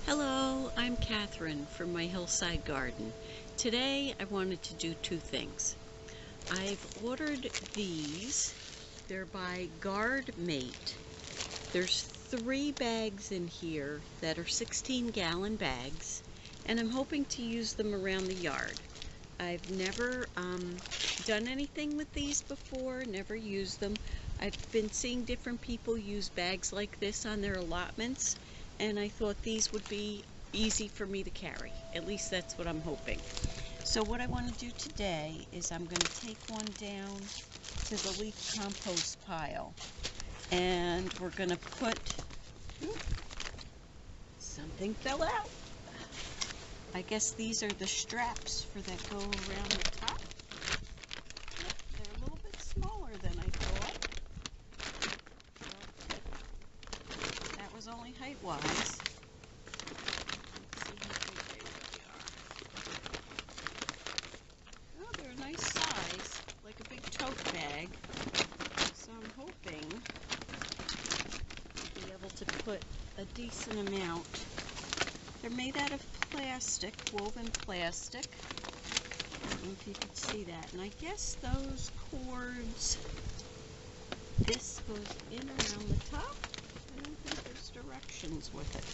Hello, I'm Catherine from my hillside garden. Today I wanted to do two things. I've ordered these. They're by Guard Mate. There's 3 bags in here that are 16-gallon bags, and I'm hoping to use them around the yard. I've never done anything with these before, never used them. I've been seeing different people use bags like this on their allotments, and I thought these would be easy for me to carry. At least that's what I'm hoping. So what I want to do today is I'm going to take one down to the leaf compost pile, and we're going to put, something fell out. I guess these are the straps for that go around the top. They're a little bit smaller than I thought. That was only height-wise. Let's see how big they really are. Oh, they're a nice size, like a big tote bag. So I'm hoping to be able to put a decent amount. They're made out of plastic, woven plastic. I don't know if you can see that. And I guess those cords, this goes in around the top. I don't think there's directions with it.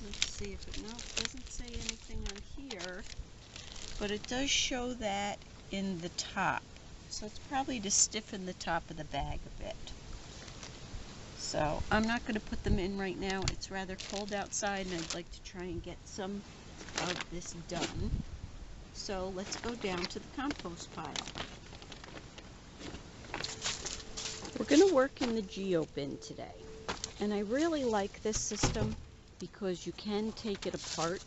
Let's see if it, no, it doesn't say anything on here, but it does show that in the top. So it's probably to stiffen the top of the bag a bit. So I'm not going to put them in right now. It's rather cold outside and I'd like to try and get some of this done. So let's go down to the compost pile. We're going to work in the geo bin today. And I really like this system because you can take it apart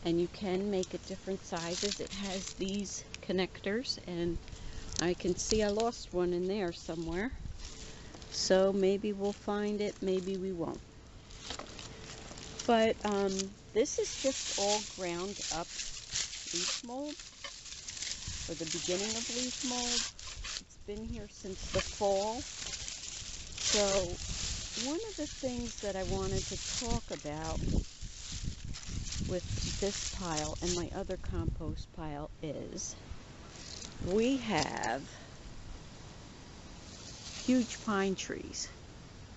and you can make it different sizes. It has these connectors, and I can see I lost one in there somewhere. So maybe we'll find it, maybe we won't. But this is just all ground up leaf mold, or the beginning of leaf mold. It's been here since the fall. So one of the things that I wanted to talk about with this pile and my other compost pile is we have huge pine trees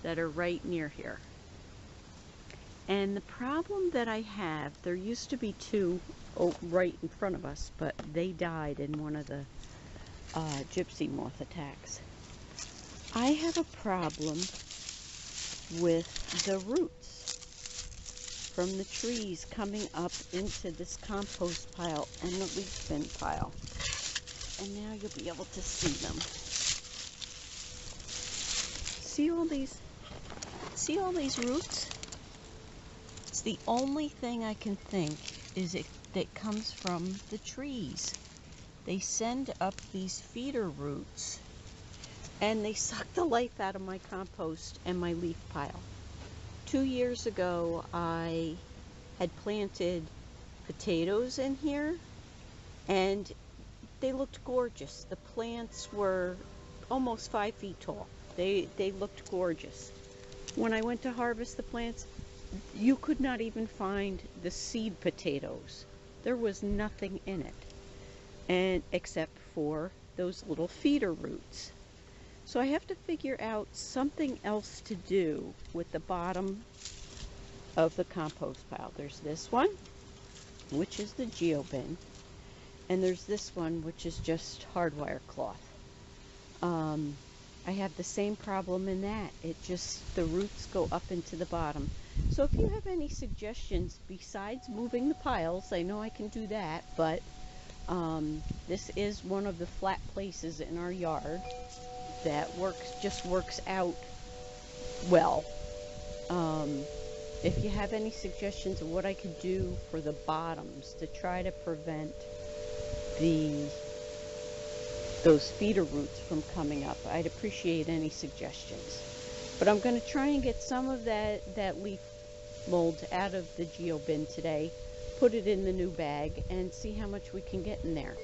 that are right near here. And the problem that I have, there used to be 2 right in front of us, but they died in one of the gypsy moth attacks. I have a problem with the roots from the trees coming up into this compost pile and the leaf bin pile. And now you'll be able to see them. See all these roots? It's the only thing I can think is that comes from the trees. They send up these feeder roots and they suck the life out of my compost and my leaf pile. 2 years ago, I had planted potatoes in here, and they looked gorgeous. The plants were almost 5 feet tall. They looked gorgeous. When I went to harvest the plants, you could not even find the seed potatoes. There was nothing in it, and except for those little feeder roots. So I have to figure out something else to do with the bottom of the compost pile. There's this one, which is the geo bin, and there's this one, which is just hardwire cloth. I have the same problem in that. The roots go up into the bottom. So if you have any suggestions besides moving the piles, I know I can do that, but this is one of the flat places in our yard that just works out well. If you have any suggestions of what I could do for the bottoms to try to prevent those feeder roots from coming up, I'd appreciate any suggestions. But I'm going to try and get some of that leaf mold out of the geo bin today, put it in the new bag, and see how much we can get in there.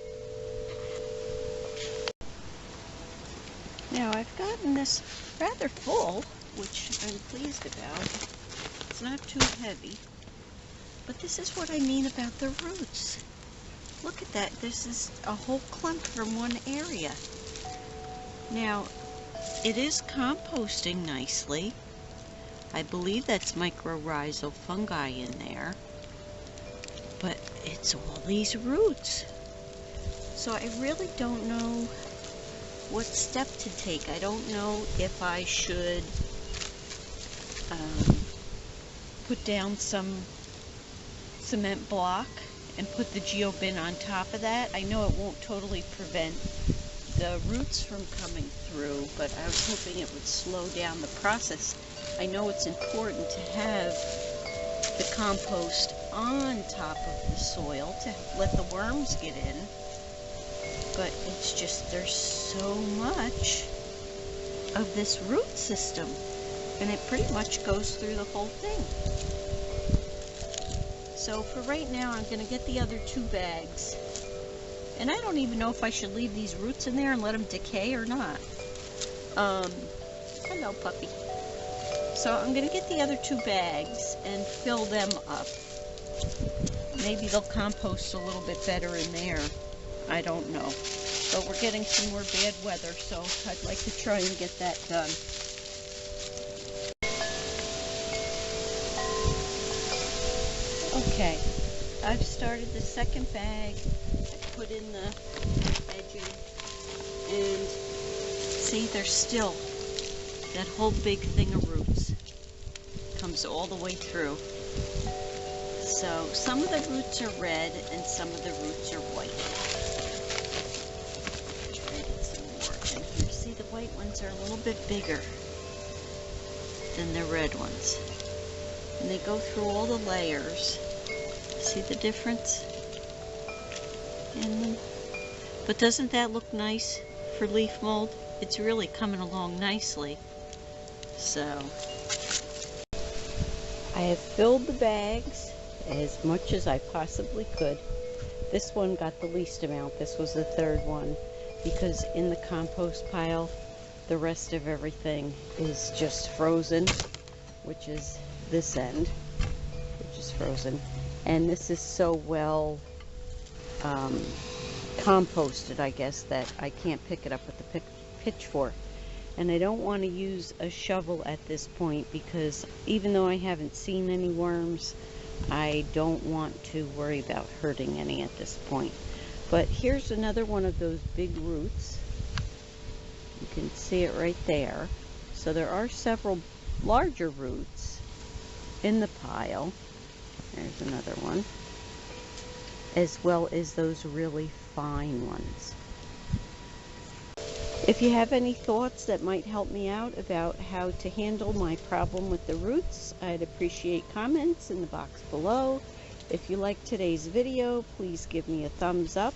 Now I've gotten this rather full, which I'm pleased about. It's not too heavy. But this is what I mean about the roots. Look at that. This is a whole clump from one area. Now, it is composting nicely. I believe that's mycorrhizal fungi in there. But it's all these roots. So I really don't know what step to take. I don't know if I should put down some cement block and put the geobin on top of that. I know it won't totally prevent the roots from coming through, but I was hoping it would slow down the process. I know it's important to have the compost on top of the soil to let the worms get in, but it's just there's so much of this root system, and it pretty much goes through the whole thing. So for right now, I'm going to get the other 2 bags, and I don't even know if I should leave these roots in there and let them decay or not. Hello, puppy. So I'm going to get the other 2 bags and fill them up. Maybe they'll compost a little bit better in there. I don't know. But we're getting some more bad weather, so I'd like to try and get that done. Okay, I've started the second bag. I put in the edging, and see, there's still that whole big thing of roots. Comes all the way through. So some of the roots are red and some of the roots are white. Try to get some more in here. See, the white ones are a little bit bigger than the red ones. And they go through all the layers. See the difference in them? But doesn't that look nice for leaf mold? It's really coming along nicely. So I have filled the bags as much as I possibly could. This one got the least amount. This was the 3rd one, because in the compost pile the rest of everything is just frozen, which is this end, which is frozen. And this is so well composted, I guess, that I can't pick it up with the pitchfork. And I don't want to use a shovel at this point, because even though I haven't seen any worms, I don't want to worry about hurting any at this point. But here's another one of those big roots. You can see it right there. So there are several larger roots in the pile. There's another one, as well as those really fine ones. If you have any thoughts that might help me out about how to handle my problem with the roots, I'd appreciate comments in the box below. If you like today's video, please give me a thumbs up,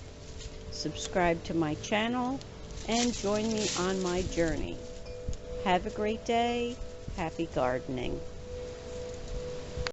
subscribe to my channel, and join me on my journey. Have a great day. Happy gardening.